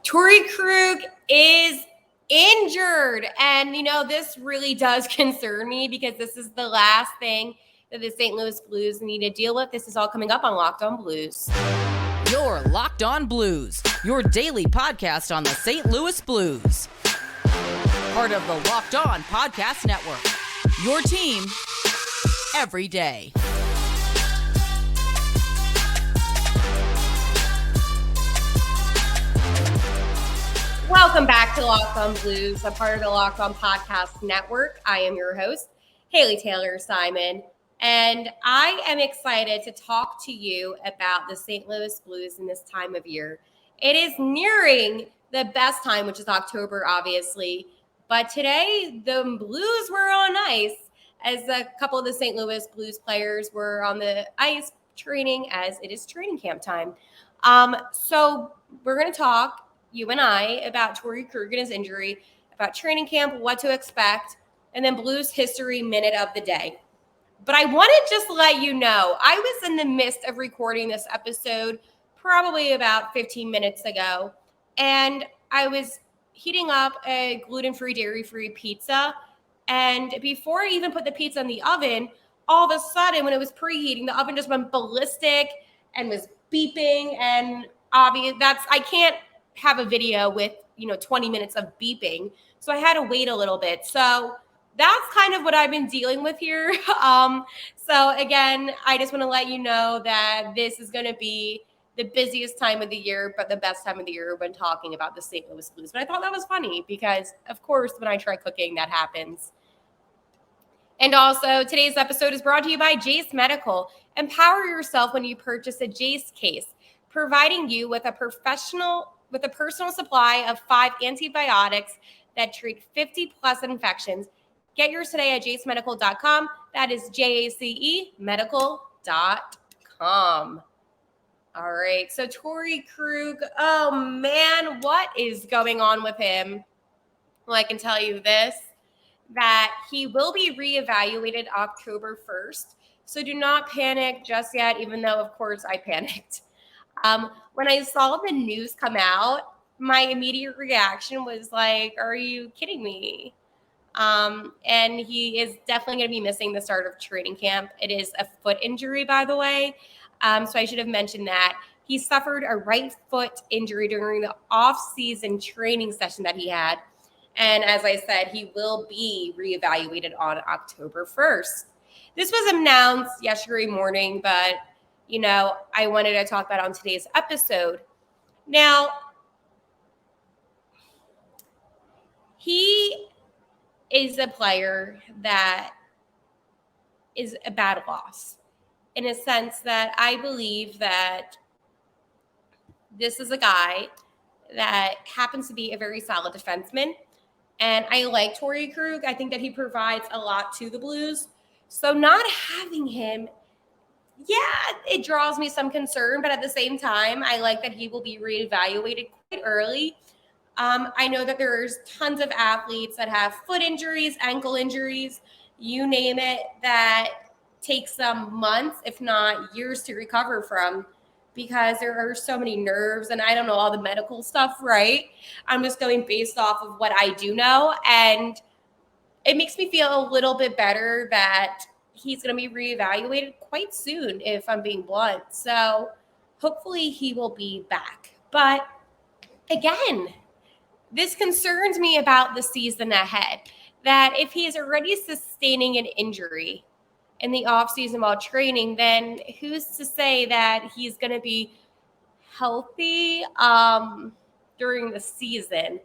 Torey Krug is injured. And, this really does concern me because this is the last thing that the St. Louis Blues need to deal with. This is all coming up on Locked On Blues. Your Locked On Blues, your daily podcast on the St. Louis Blues. Part of the Locked On Podcast Network, your team every day. Welcome back to Locked On Blues, a part of the Locked On Podcast Network. I am your host, Haley Taylor Simon, and I am excited to talk to you about the St. Louis Blues in this time of year. It is nearing the best time, which is October, obviously, but today the Blues were on ice as a couple of the St. Louis Blues players were on the ice training as it is training camp time. So we're going to talk, you and I, about Torey Krug and his injury, about training camp, what to expect, and then Blues history minute of the day. But I want to just let you know, I was in the midst of recording this episode probably about 15 minutes ago, and I was heating up a gluten-free, dairy-free pizza, and before I even put the pizza in the oven, all of a sudden, when it was preheating, the oven just went ballistic and was beeping, and I can't have a video with 20 minutes of beeping, so I had to wait a little bit. So that's kind of what I've been dealing with here. So again, I just want to let you know that this is going to be the busiest time of the year, but the best time of the year when talking about the St. Louis Blues. But I thought that was funny because, of course, when I try cooking, that happens. And also, today's episode is brought to you by Jase Medical. Empower yourself when you purchase a Jace Case, providing you with a personal supply of 5 antibiotics that treat 50+ infections. Get yours today at jasemedical.com. That is JACE medical.com. All right, so Torey Krug, oh man, what is going on with him? Well, I can tell you this, that he will be reevaluated October 1st. So do not panic just yet, even though, of course, I panicked. When I saw the news come out, my immediate reaction was like, are you kidding me? And he is definitely going to be missing the start of training camp. It is a foot injury, by the way. So I should have mentioned that. He suffered a right foot injury during the off-season training session that he had. And as I said, he will be reevaluated on October 1st. This was announced yesterday morning, but I wanted to talk about it on today's episode. Now, he is a player that is a bad loss in a sense that I believe that this is a guy that happens to be a very solid defenseman. And I like Torey Krug. I think that he provides a lot to the Blues. So not having him, it draws me some concern, but at the same time, I like that he will be reevaluated quite early. I know that there's tons of athletes that have foot injuries, ankle injuries, you name it, that takes them months, if not years, to recover from because there are so many nerves and I don't know all the medical stuff, right? I'm just going based off of what I do know, and it makes me feel a little bit better that he's going to be reevaluated quite soon, if I'm being blunt. So hopefully he will be back. But again, this concerns me about the season ahead, that if he is already sustaining an injury in the offseason while training, then who's to say that he's going to be healthy during the season?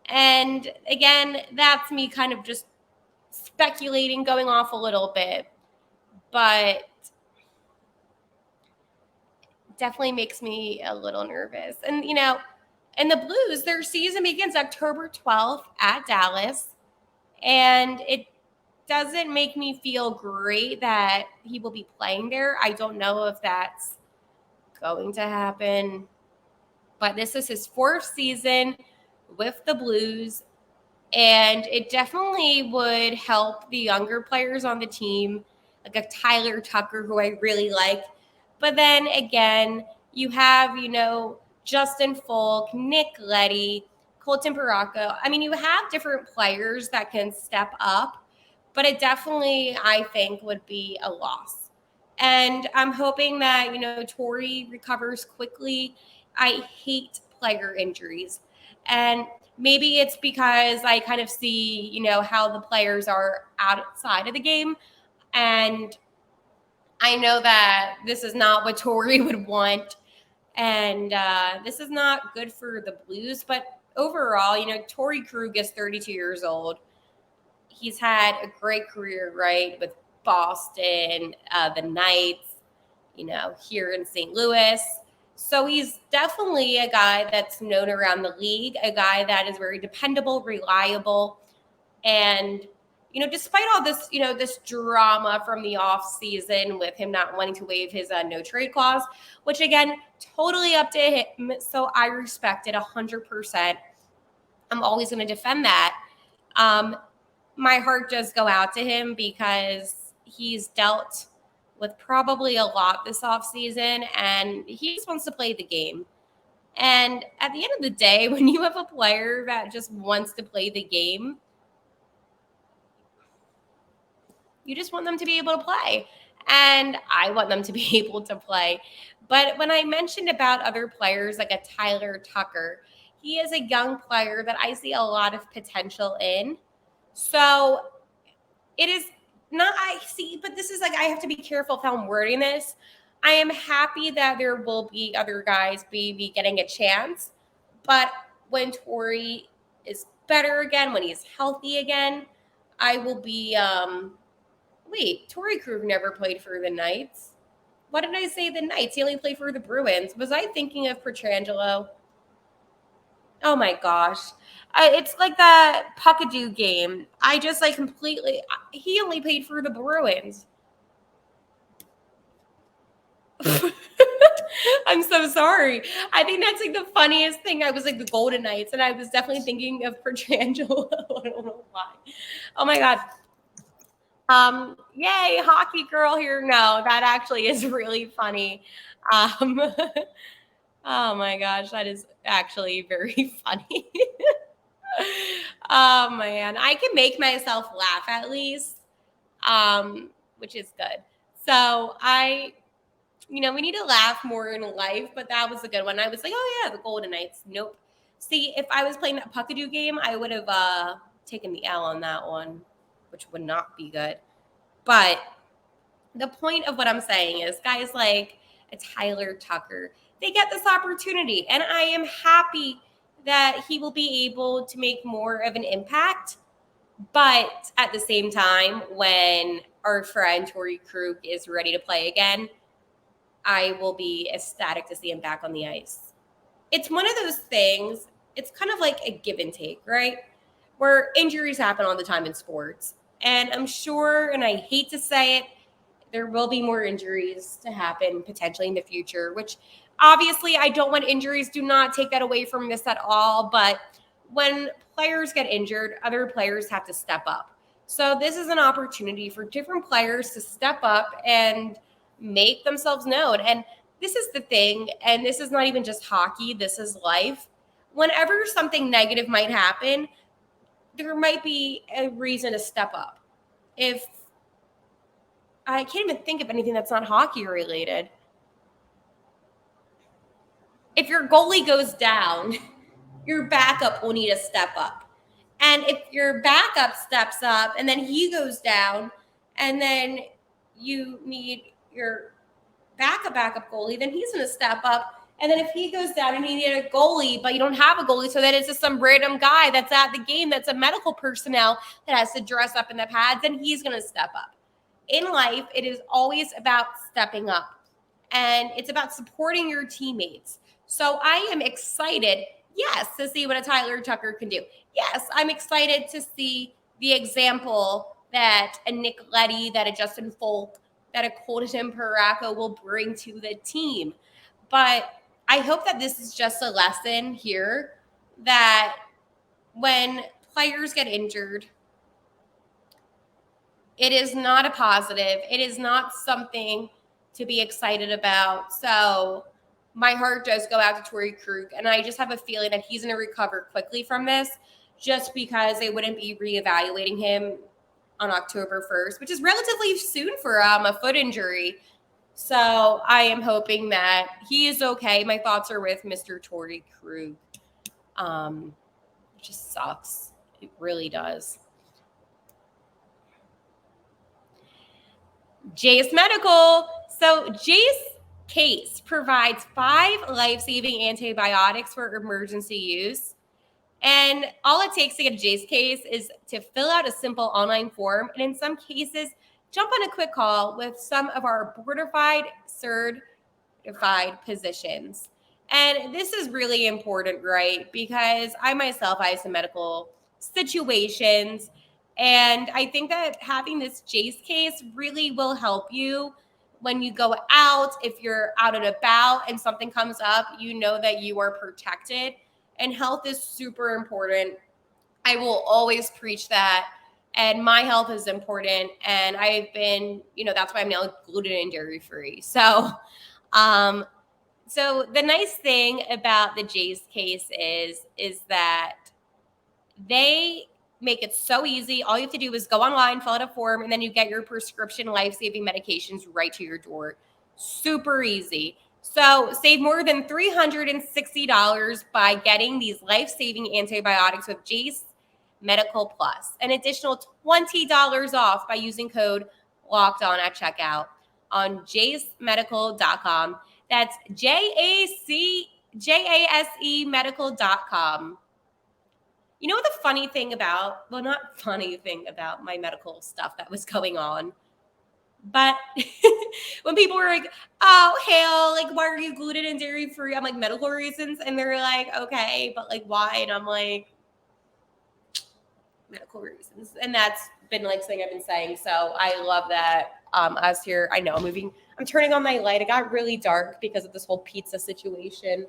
And again, that's me kind of just speculating, going off a little bit, but definitely makes me a little nervous. And, and the Blues, their season begins October 12th at Dallas, and it doesn't make me feel great that he will be playing there. I don't know if that's going to happen, but this is his 4th season with the Blues, and it definitely would help the younger players on the team, like a Tyler Tucker, who I really like. But then again, you have, Justin Faulk, Nick Leddy, Colton Paracco. I mean, you have different players that can step up, but it definitely, I think, would be a loss. And I'm hoping that, Torey recovers quickly. I hate player injuries. And maybe it's because I kind of see, how the players are outside of the game. And I know that this is not what Torey would want. And this is not good for the Blues. But overall, Torey Krug is 32 years old. He's had a great career, right, with Boston, the Knights, here in St. Louis. So he's definitely a guy that's known around the league, a guy that is very dependable, reliable. And, despite all this, this drama from the off season with him not wanting to waive his no trade clause, which again, totally up to him. So I respect it 100%. I'm always going to defend that. My heart does go out to him because he's dealt with probably a lot this offseason, and he just wants to play the game. And at the end of the day, when you have a player that just wants to play the game, you just want them to be able to play. And I want them to be able to play. But when I mentioned about other players like a Tyler Tucker, he is a young player that I see a lot of potential in. So it is not, I see, but this is like, I have to be careful if I'm wording this. I am happy that there will be other guys maybe getting a chance. But when Torey is better again, when he's healthy again, I will be, wait, Torey Krug never played for the Knights. What did I say the Knights? He only played for the Bruins. Was I thinking of Pietrangelo? Oh my gosh. It's like that Puckadoo game. I just completely, he only played for the Bruins. I'm so sorry. I think that's the funniest thing. I was the Golden Knights, and I was definitely thinking of Pietrangelo. I don't know why. Oh my God. Yay, hockey girl here. No, that actually is really funny. Oh my gosh, that is actually very funny. Oh man, I can make myself laugh at least, which is good. So we need to laugh more in life, but that was a good one. I was like, oh yeah, the Golden Knights. Nope. See, if I was playing that Puckadoo game, I would have taken the L on that one, which would not be good. But the point of what I'm saying is guys like a Tyler Tucker, they get this opportunity. And I am happy that he will be able to make more of an impact. But at the same time, when our friend Torey Krug is ready to play again, I will be ecstatic to see him back on the ice. It's one of those things, it's kind of like a give and take, right? Where injuries happen all the time in sports. And I'm sure, and I hate to say it, there will be more injuries to happen potentially in the future, which obviously I don't want injuries. Do not take that away from this at all. But when players get injured, other players have to step up. So this is an opportunity for different players to step up and make themselves known. And this is the thing, and this is not even just hockey, this is life. Whenever something negative might happen, there might be a reason to step up. If I can't even think of anything that's not hockey related. If your goalie goes down, your backup will need to step up. And if your backup steps up and then he goes down and then you need your backup goalie, then he's going to step up. And then if he goes down and you need a goalie, but you don't have a goalie, so that it's just some random guy that's at the game that's a medical personnel that has to dress up in the pads, then he's going to step up. In life, it is always about stepping up, and it's about supporting your teammates. So I am excited, yes, to see what a Tyler Tucker can do. Yes, I'm excited to see the example that a Nick Leddy, that a Justin Faulk, that a Colton Paracco will bring to the team. But I hope that this is just a lesson here that when players get injured, it is not a positive. It is not something to be excited about. So my heart does go out to Torey Krug, and I just have a feeling that he's going to recover quickly from this, just because they wouldn't be reevaluating him on October 1st, which is relatively soon for a foot injury. So I am hoping that he is okay. My thoughts are with Mr. Torey Krug. It just sucks. It really does. Jase Medical. So Jace Case provides 5 life-saving antibiotics for emergency use. And all it takes to get a Jace Case is to fill out a simple online form, and in some cases, jump on a quick call with some of our board-certified physicians. And this is really important, right? Because I have some medical situations, and I think that having this Jace Case really will help you when you go out. If you're out and about and something comes up, you know that you are protected. And health is super important. I will always preach that. And my health is important. And I've been, that's why I'm now gluten and dairy free. So the nice thing about the Jace Case is that they make it so easy. All you have to do is go online, fill out a form, and then you get your prescription life-saving medications right to your door. Super easy. So save more than $360 by getting these life-saving antibiotics with Jase Medical Plus. An additional $20 off by using code LOCKEDON at checkout on jasemedical.com. That's JASE medical.com. You know what the funny thing about, not funny thing about my medical stuff that was going on, but when people were like, oh, Hale, like, why are you gluten and dairy free? I'm like, medical reasons. And they're like, okay, but like, why? And I'm like, medical reasons. And that's been like something I've been saying. So I love that. Us here, I know I'm turning on my light. It got really dark because of this whole pizza situation.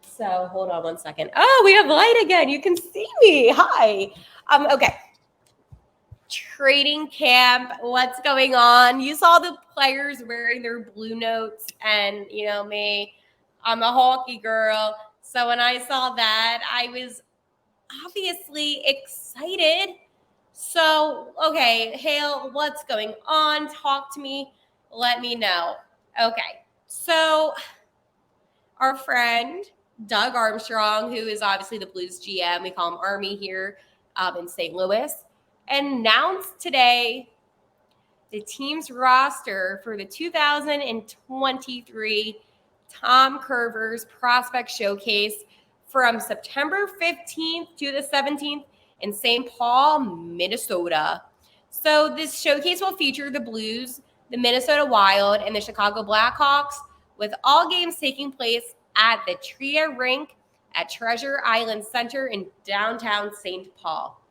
So hold on one second. Oh, we have light again. You can see me. Hi. Okay. Training camp. What's going on? You saw the players wearing their blue notes, and me, I'm a hockey girl. So when I saw that, I was obviously excited. So, okay, Hale, what's going on? Talk to me. Let me know. Okay. So our friend Doug Armstrong, who is obviously the Blues GM, we call him Army here in St. Louis, announced today the team's roster for the 2023 Tom Curvers Prospect Showcase from September 15th to the 17th in St. Paul, Minnesota. So this showcase will feature the Blues, the Minnesota Wild, and the Chicago Blackhawks, with all games taking place at the Tria Rink at Treasure Island Center in downtown St. Paul.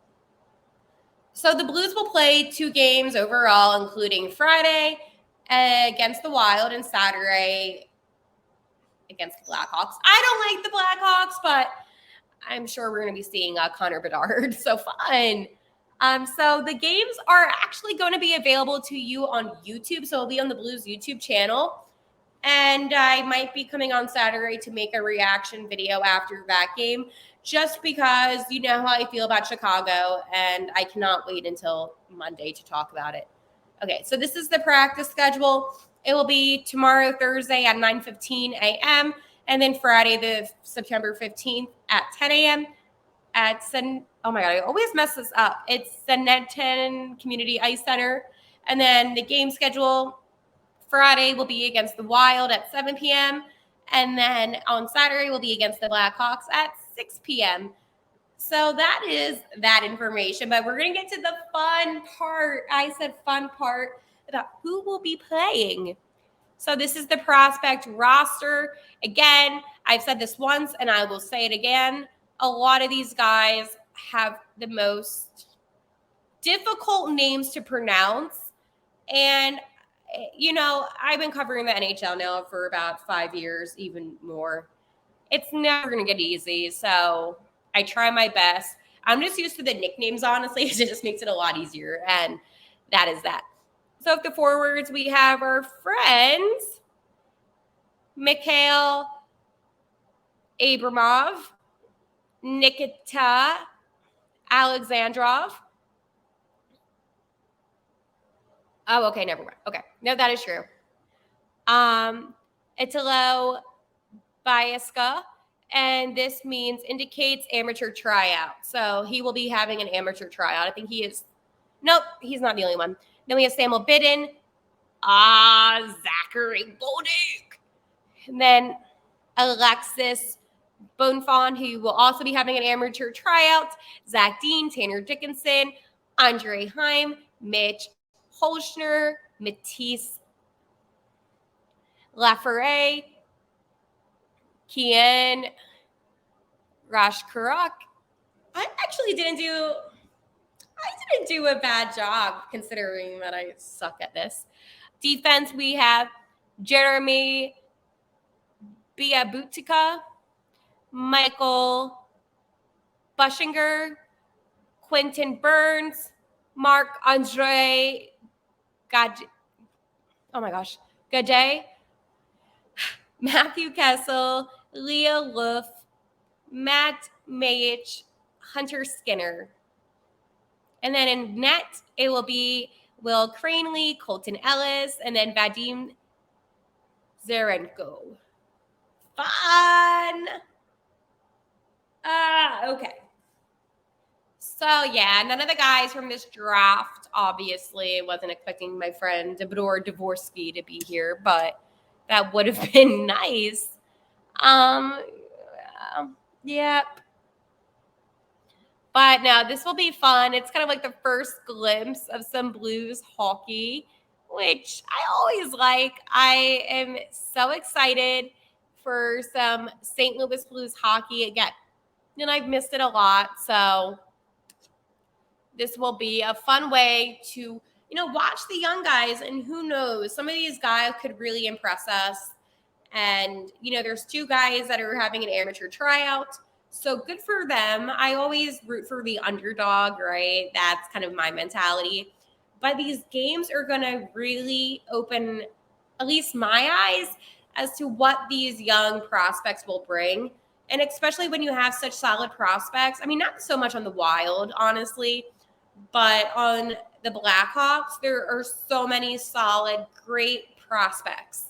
So the Blues will play 2 games overall, including Friday against the Wild and Saturday against the Blackhawks. I don't like the Blackhawks, but I'm sure we're going to be seeing Connor Bedard. So fun. So the games are actually going to be available to you on YouTube. So it'll be on the Blues YouTube channel. And I might be coming on Saturday to make a reaction video after that game, just because you know how I feel about Chicago, and I cannot wait until Monday to talk about it. Okay, so this is the practice schedule. It will be tomorrow, Thursday at 9:15 a.m., and then Friday, the September 15th at 10 a.m. at oh my God, I always mess this up. It's the Netton Community Ice Center. And then the game schedule Friday will be against the Wild at 7 p.m. And then on Saturday will be against the Blackhawks at 6 p.m. So that is that information. But we're going to get to the fun part. I said fun part about who will be playing. So this is the prospect roster. Again, I've said this once and I will say it again. A lot of these guys have the most difficult names to pronounce. And I've been covering the NHL now for about 5 years, even more. It's never going to get easy, so I try my best. I'm just used to the nicknames, honestly. It just makes it a lot easier, and that is that. So, the forwards, we have our friends Mikhail Abramov, Nikita Alexandrov. Oh, okay, never mind. Okay, no, that is true. Italo Biasca, and this indicates amateur tryout. So he will be having an amateur tryout. I think he is. Nope, he's not the only one. Then we have Samuel Bidden. Zachary Bodik. And then Alexis Bonfon, who will also be having an amateur tryout. Zach Dean, Tanner Dickinson, Andre Heim, Mitch Holschner, Matisse Laferre, Kian Rashkaruk. I didn't do a bad job considering that I suck at this. Defense, we have Jeremy Biabutica, Michael Bushinger, Quentin Burns, Marc-Andre Gade, Matthew Kessel, Leah Luff, Matt Mayich, Hunter Skinner. And then in net, it will be Will Cranley, Colton Ellis, and then Vadim Zarenko. Fun! Okay. So, yeah, none of the guys from this draft, obviously, wasn't expecting my friend Debor Dvorsky to be here, but that would have been nice. Yep. But no, this will be fun. It's kind of like the first glimpse of some Blues hockey, which I always like. I am so excited for some St. Louis Blues hockey again. And I've missed it a lot. So this will be a fun way to, watch the young guys. And who knows, some of these guys could really impress us. And, there's 2 guys that are having an amateur tryout. So good for them. I always root for the underdog, right? That's kind of my mentality. But these games are going to really open at least my eyes as to what these young prospects will bring. And especially when you have such solid prospects. I mean, not so much on the Wild, honestly, but on the Blackhawks, there are so many solid, great prospects.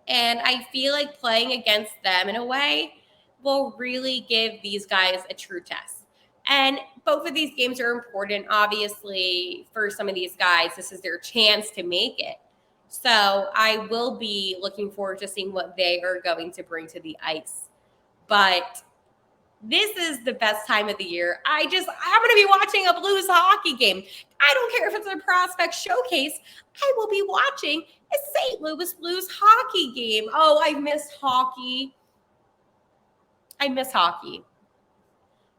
And I feel like playing against them in a way will really give these guys a true test. And both of these games are important, obviously, for some of these guys. This is their chance to make it. So I will be looking forward to seeing what they are going to bring to the ice. But this is the best time of the year. I'm going to be watching a Blues hockey game. I don't care if it's a prospect showcase. I will be watching a St. Louis Blues hockey game. Oh, I miss hockey.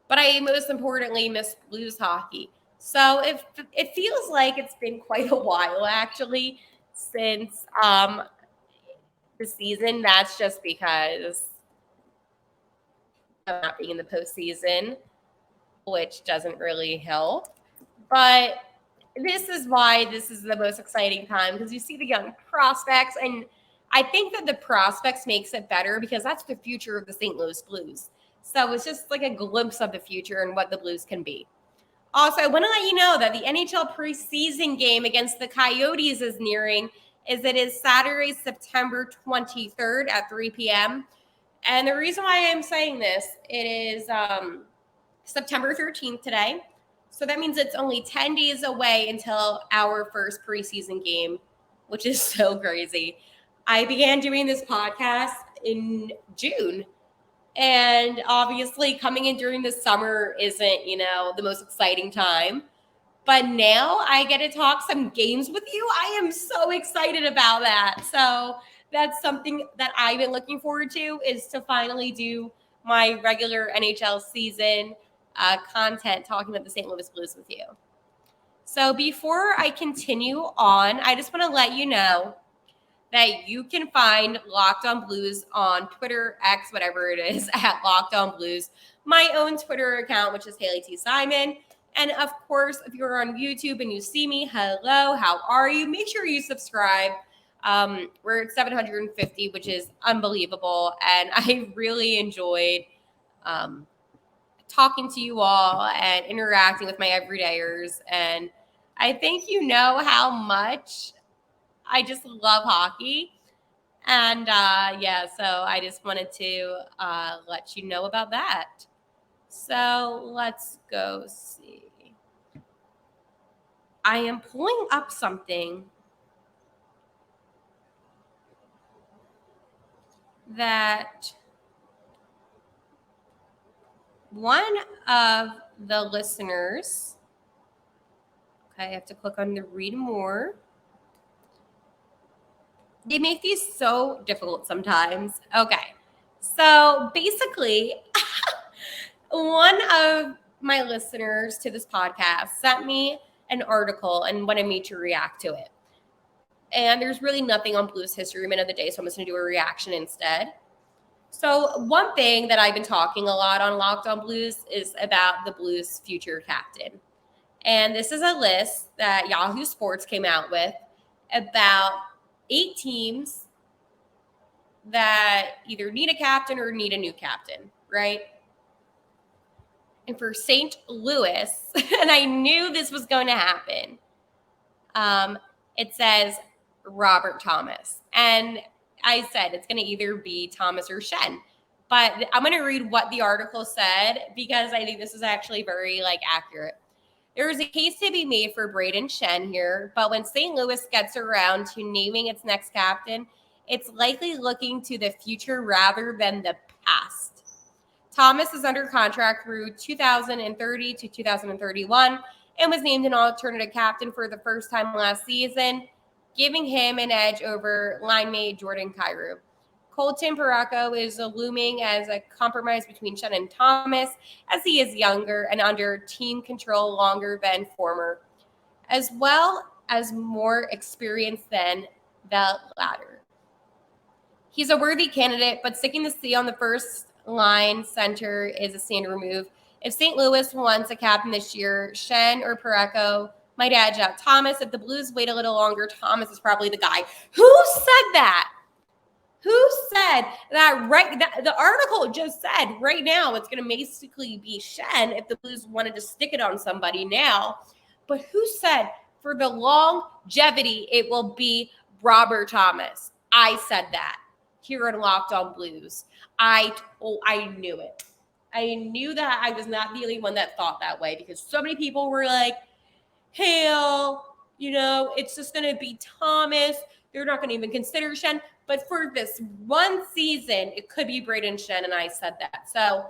But I most importantly miss Blues hockey. So if it feels like it's been quite a while actually since the season. That's just because of not being in the postseason, which doesn't really help. But this is why this is the most exciting time, because you see the young prospects, and I think that the prospects makes it better because that's the future of the St. Louis Blues. So it's just like a glimpse of the future and what the Blues can be. Also, I want to let you know that the NHL preseason game against the Coyotes is nearing. It is Saturday, September 23rd at 3 p.m. And the reason why I'm saying this, it is September 13th today. So that means it's only 10 days away until our first preseason game, which is so crazy. I began doing this podcast in June. And obviously coming in during the summer isn't, the most exciting time. But now I get to talk some games with you. I am so excited about that. So that's something that I've been looking forward to, is to finally do my regular NHL season content talking about the St. Louis Blues with you. So before I continue on, I just want to let you know that you can find Locked On Blues on Twitter, X, whatever it is, at Locked On Blues. My own Twitter account, which is Haley T. Simon. And of course, if you're on YouTube and you see me, hello, how are you? Make sure you subscribe. We're at 750, which is unbelievable. And I really enjoyed talking to you all and interacting with my everydayers. And I think you know how much I just love hockey. And so I just wanted to let you know about that. So let's go see. I am pulling up something that one of the listeners, okay, I have to click on the read more. They make these so difficult sometimes. Okay, so basically, one of my listeners to this podcast sent me an article and wanted me to react to it. And there's really nothing on Blues History Minute of the Day, so I'm just going to do a reaction instead. So one thing that I've been talking a lot on Locked On Blues is about the Blues' future captain. And this is a list that Yahoo Sports came out with about 8 teams that either need a captain or need a new captain, right? And for St. Louis, and I knew this was going to happen, it says Robert Thomas. And I said it's going to either be Thomas or Schenn. But I'm going to read what the article said because I think this is actually very accurate. There is a case to be made for Brayden Schenn here, but when St. Louis gets around to naming its next captain, it's likely looking to the future rather than the past. Thomas is under contract through 2030 to 2031 and was named an alternative captain for the first time last season, giving him an edge over line mate Jordan Kyrou. Colton Parayko is looming as a compromise between Schenn and Thomas, as he is younger and under team control longer than former, as well as more experienced than the latter. He's a worthy candidate, but sticking the C on the first line center is a standard move. If St. Louis wants a captain this year, Schenn or Parayko might edge out Thomas. If the Blues wait a little longer, Thomas is probably the guy. Who said that? Who said that? The article just said right now it's going to basically be Schenn if the Blues wanted to stick it on somebody now. But who said for the longevity it will be Robert Thomas? I said that here on Locked On Blues. I knew it. I knew that I was not the only one that thought that way because so many people were like, hell, it's just going to be Thomas. They're not going to even consider Schenn. But for this one season, it could be Brayden Schenn, and I said that. So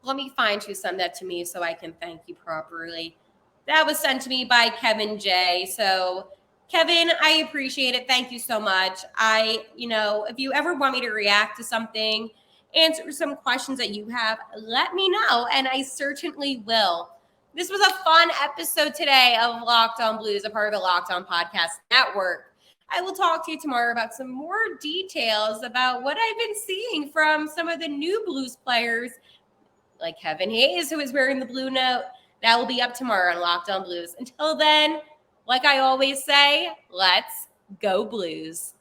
let me find who sent that to me so I can thank you properly. That was sent to me by Kevin J. So, Kevin, I appreciate it. Thank you so much. If you ever want me to react to something, answer some questions that you have, let me know, and I certainly will. This was a fun episode today of Locked On Blues, a part of the Locked On Podcast Network. I will talk to you tomorrow about some more details about what I've been seeing from some of the new Blues players, like Kevin Hayes, who is wearing the blue note. That will be up tomorrow on Locked On Blues. Until then, like I always say, let's go Blues.